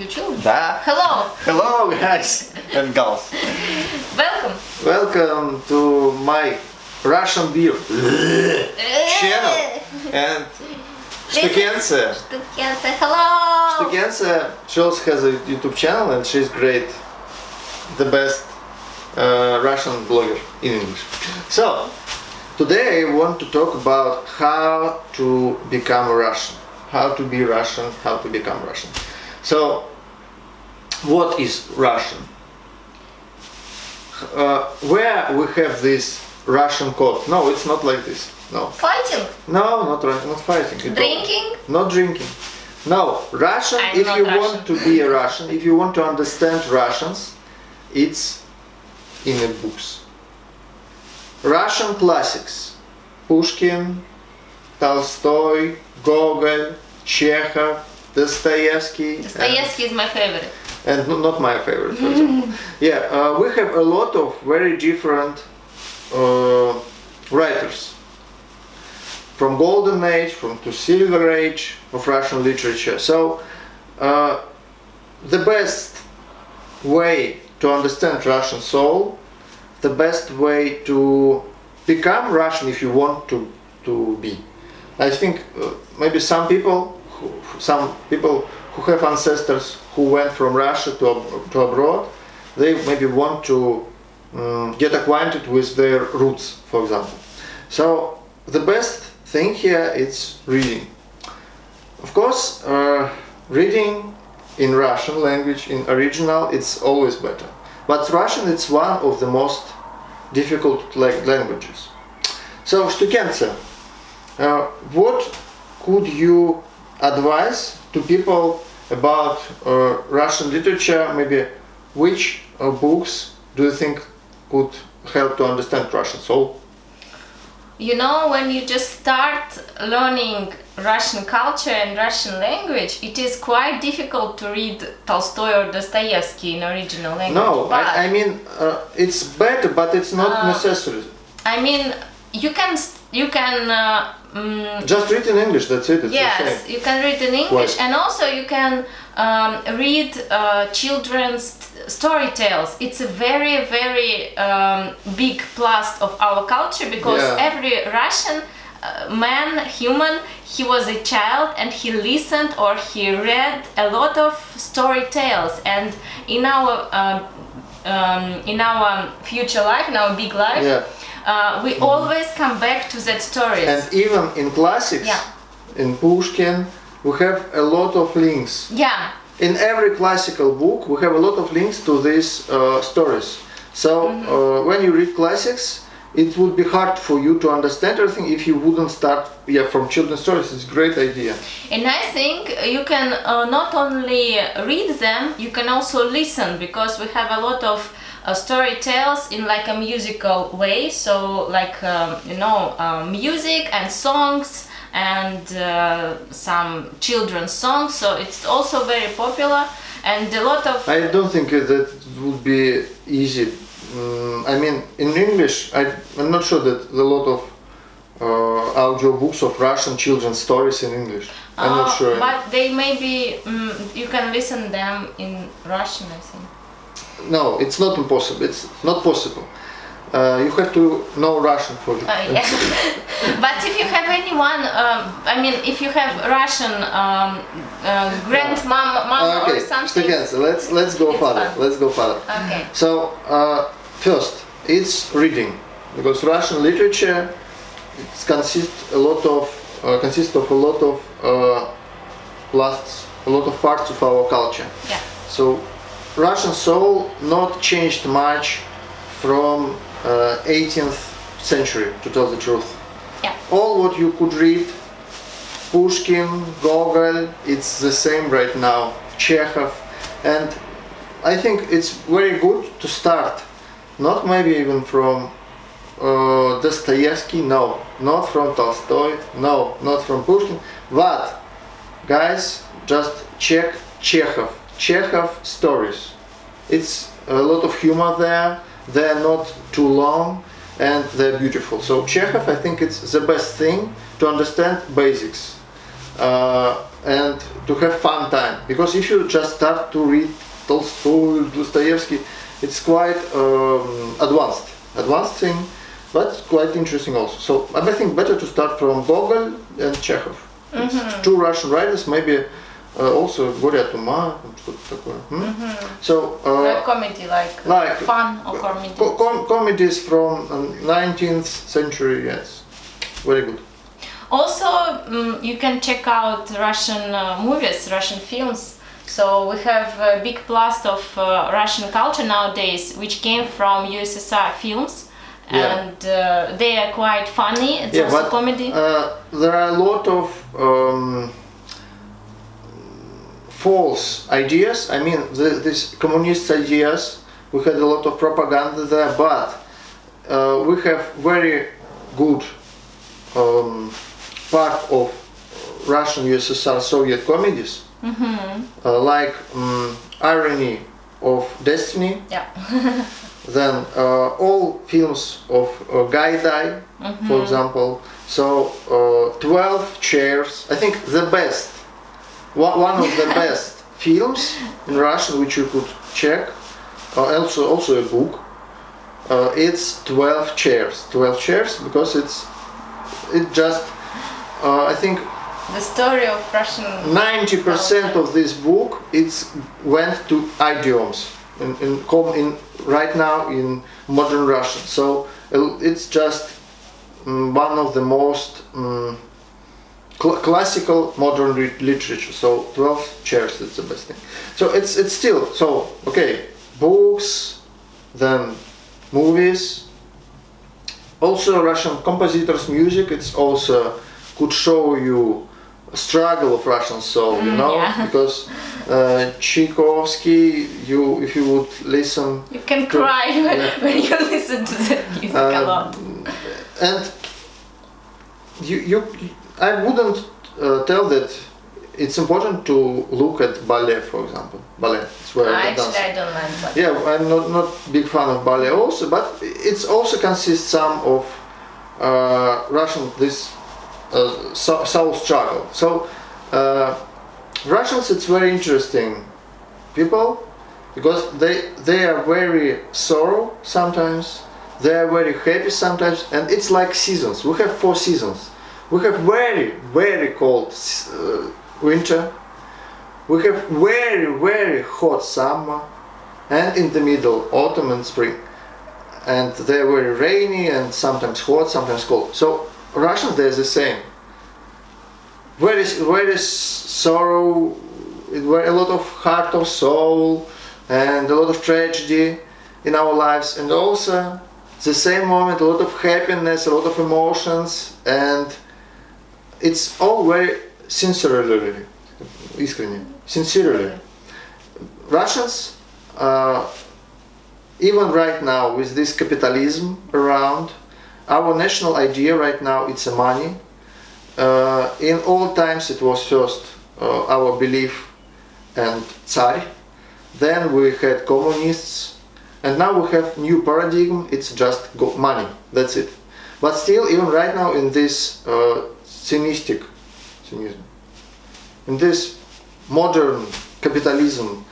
to children. Да. Hello. Hello guys and girls. Welcome. Welcome to my Russian beer channel. And Shtukense. Shtukense, hello. Shtukense, she also has a YouTube channel and she's great. The best Russian blogger in English. So, today I want to talk about how to become a Russian. How to be Russian, how to become Russian. So, what is Russian? Where we have this Russian code? No, it's not like this. No. Fighting. No, not fighting. Drinking. Not drinking. No, Russian. If you want to be a Russian, if you want to understand Russians, it's in the books. Russian classics: Pushkin, Tolstoy, Gogol, Chekhov, Dostoevsky. Dostoevsky is my favorite. And not my favorite, for example. Yeah, we have a lot of very different writers. From Golden Age, to Silver Age of Russian literature. So, the best way to understand Russian soul, the best way to become Russian if you want to be. I think maybe some people who have ancestors who went from Russia to abroad, they maybe want to get acquainted with their roots, for example. So the best thing here is reading. Of course, reading in Russian language, in original, it's always better. But Russian, it's one of the most difficult languages. So, Shtukense, what could you advise to people about Russian literature? Maybe which books do you think could help to understand Russian soul? You know, when you just start learning Russian culture and Russian language, it is quite difficult to read Tolstoy or Dostoevsky in original language. No, I mean, it's better, but it's not necessary. I mean, you can just read in English, that's it. It's yes, the same. you can read in English. And also you can read children's story tales. It's a very, very big plus of our culture, because every Russian human, he was a child and he listened or he read a lot of story tales. And in our future life, in our big life, we always come back to that stories. And even in classics, in Pushkin, we have a lot of links. Yeah. In every classical book, we have a lot of links to these stories. So when you read classics, it would be hard for you to understand everything if you wouldn't start from children's stories. It's a great idea. And I think you can not only read them, you can also listen, because we have a lot of story tales in like a musical way. So like music and songs and some children's songs. So it's also very popular and a lot of... I don't think that would be easy. I mean, in English, I'm not sure that a lot of audiobooks of Russian children's stories in English. I'm not sure. But they maybe, you can listen them in Russian, I think. No, it's not impossible. It's not possible. You have to know Russian for it. Yeah. But if you have anyone, if you have Russian grandmama or something. Let's go further. Let's go further. Okay. So first, it's reading, because Russian literature consists of a lot of a lot of parts of our culture. Yeah. So Russian soul not changed much from 18th century, to tell the truth. Yeah. All what you could read, Pushkin, Gogol, it's the same right now, Chekhov, and I think it's very good to start, not maybe even from Dostoevsky, no, not from Tolstoy, no, not from Pushkin, but guys, just check Chekhov stories. It's a lot of humor there, they're not too long and they're beautiful. So Chekhov, I think it's the best thing to understand basics. and to have fun time. Because if you just start to read Tolstoy, Dostoevsky, it's quite advanced thing, but quite interesting also. So I think better to start from Gogol and Chekhov. It's two Russian writers, maybe also Gorya Tuma, что-то такое. So like comedy, like fun or comedy. Comedies from 19th century, yes, very good. Also, you can check out Russian movies, Russian films. So we have a big blast of Russian culture nowadays, which came from USSR films, and they are quite funny. It's also comedy. There are a lot of false ideas. I mean, these communist ideas. We had a lot of propaganda there, but we have very good part of Russian USSR Soviet comedies. Like Irony of Destiny. Yeah. Then all films of Gaidai, for example. So 12 Chairs. I think the best, one of the best films in Russian which you could check. Also a book. It's 12 Chairs. 12 Chairs because it just I think. The story of Russian 90% of this book went to idioms in right now in modern Russian. So it's just one of the most classical modern literature. So 12 Chairs, it's the best thing. So it's still so okay. Books, then movies. Also Russian compositors' music. It's also could show you struggle of Russian soul, you know, because Tchaikovsky, if you would listen, you can cry when you listen to the music a lot. And I wouldn't tell that it's important to look at ballet, for example. Ballet, it's where I dance. I don't like ballet. Yeah, I'm not big fan of ballet also, but it also consists some of Russian soul struggle. So Russians, it's very interesting people because they are very sorrow sometimes, they are very happy sometimes, and it's like seasons. We have 4 seasons. We have very, very cold winter. We have very, very hot summer, and in the middle autumn and spring. And they're very rainy and sometimes hot, sometimes cold. So Russians, they're the same. Very sorrow, a lot of heart of soul, and a lot of tragedy in our lives, and also the same moment, a lot of happiness, a lot of emotions, and it's all very sincerely. Russians, even right now with this capitalism around, our national idea right now it's a money. In all times it was first our belief and Tsar, then we had communists, and now we have new paradigm, it's just money, that's it. But still, even right now in this cynism, in this modern capitalism,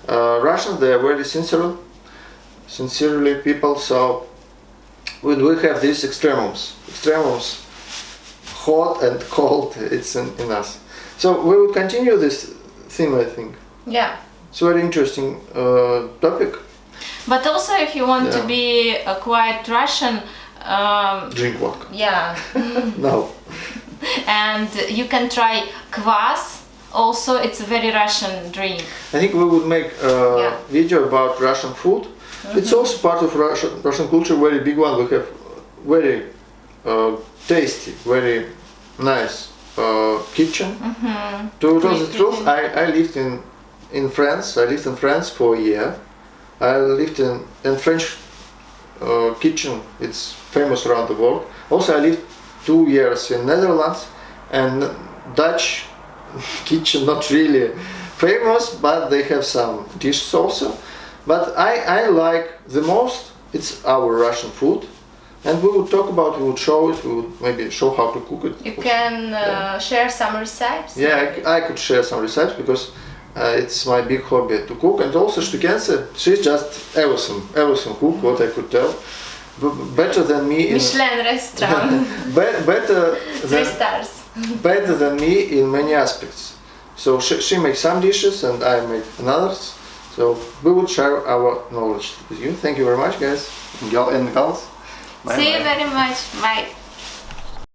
Russians, they are very sincerely people, so we have these extremes, hot and cold, it's in us. So we will continue this theme, I think. Yeah. It's a very interesting topic. But also if you want to be quite Russian... drink vodka. Yeah. No. And you can try kvass. Also, it's a very Russian drink. I think we would make a video about Russian food. It's also part of Russian culture, very big one. We have very tasty, very nice kitchen. To tell the truth, I lived in France. I lived in France for a year. I lived in French kitchen. It's famous around the world. Also, I lived 2 years in Netherlands, and Dutch kitchen not really famous, but they have some dishes also. But I like the most, it's our Russian food. and we would talk about it, we would show it, we would maybe show how to cook it. You can share some recipes. Yeah, I could share some recipes because it's my big hobby to cook, and also Shtukense, she's just awesome cook, what I could tell. Better than me in Michelin restaurant. better 3 stars. better than me in many aspects. So she makes some dishes and I make others. So we will share our knowledge with you. Thank you very much, guys. And girls. See you very much. Bye.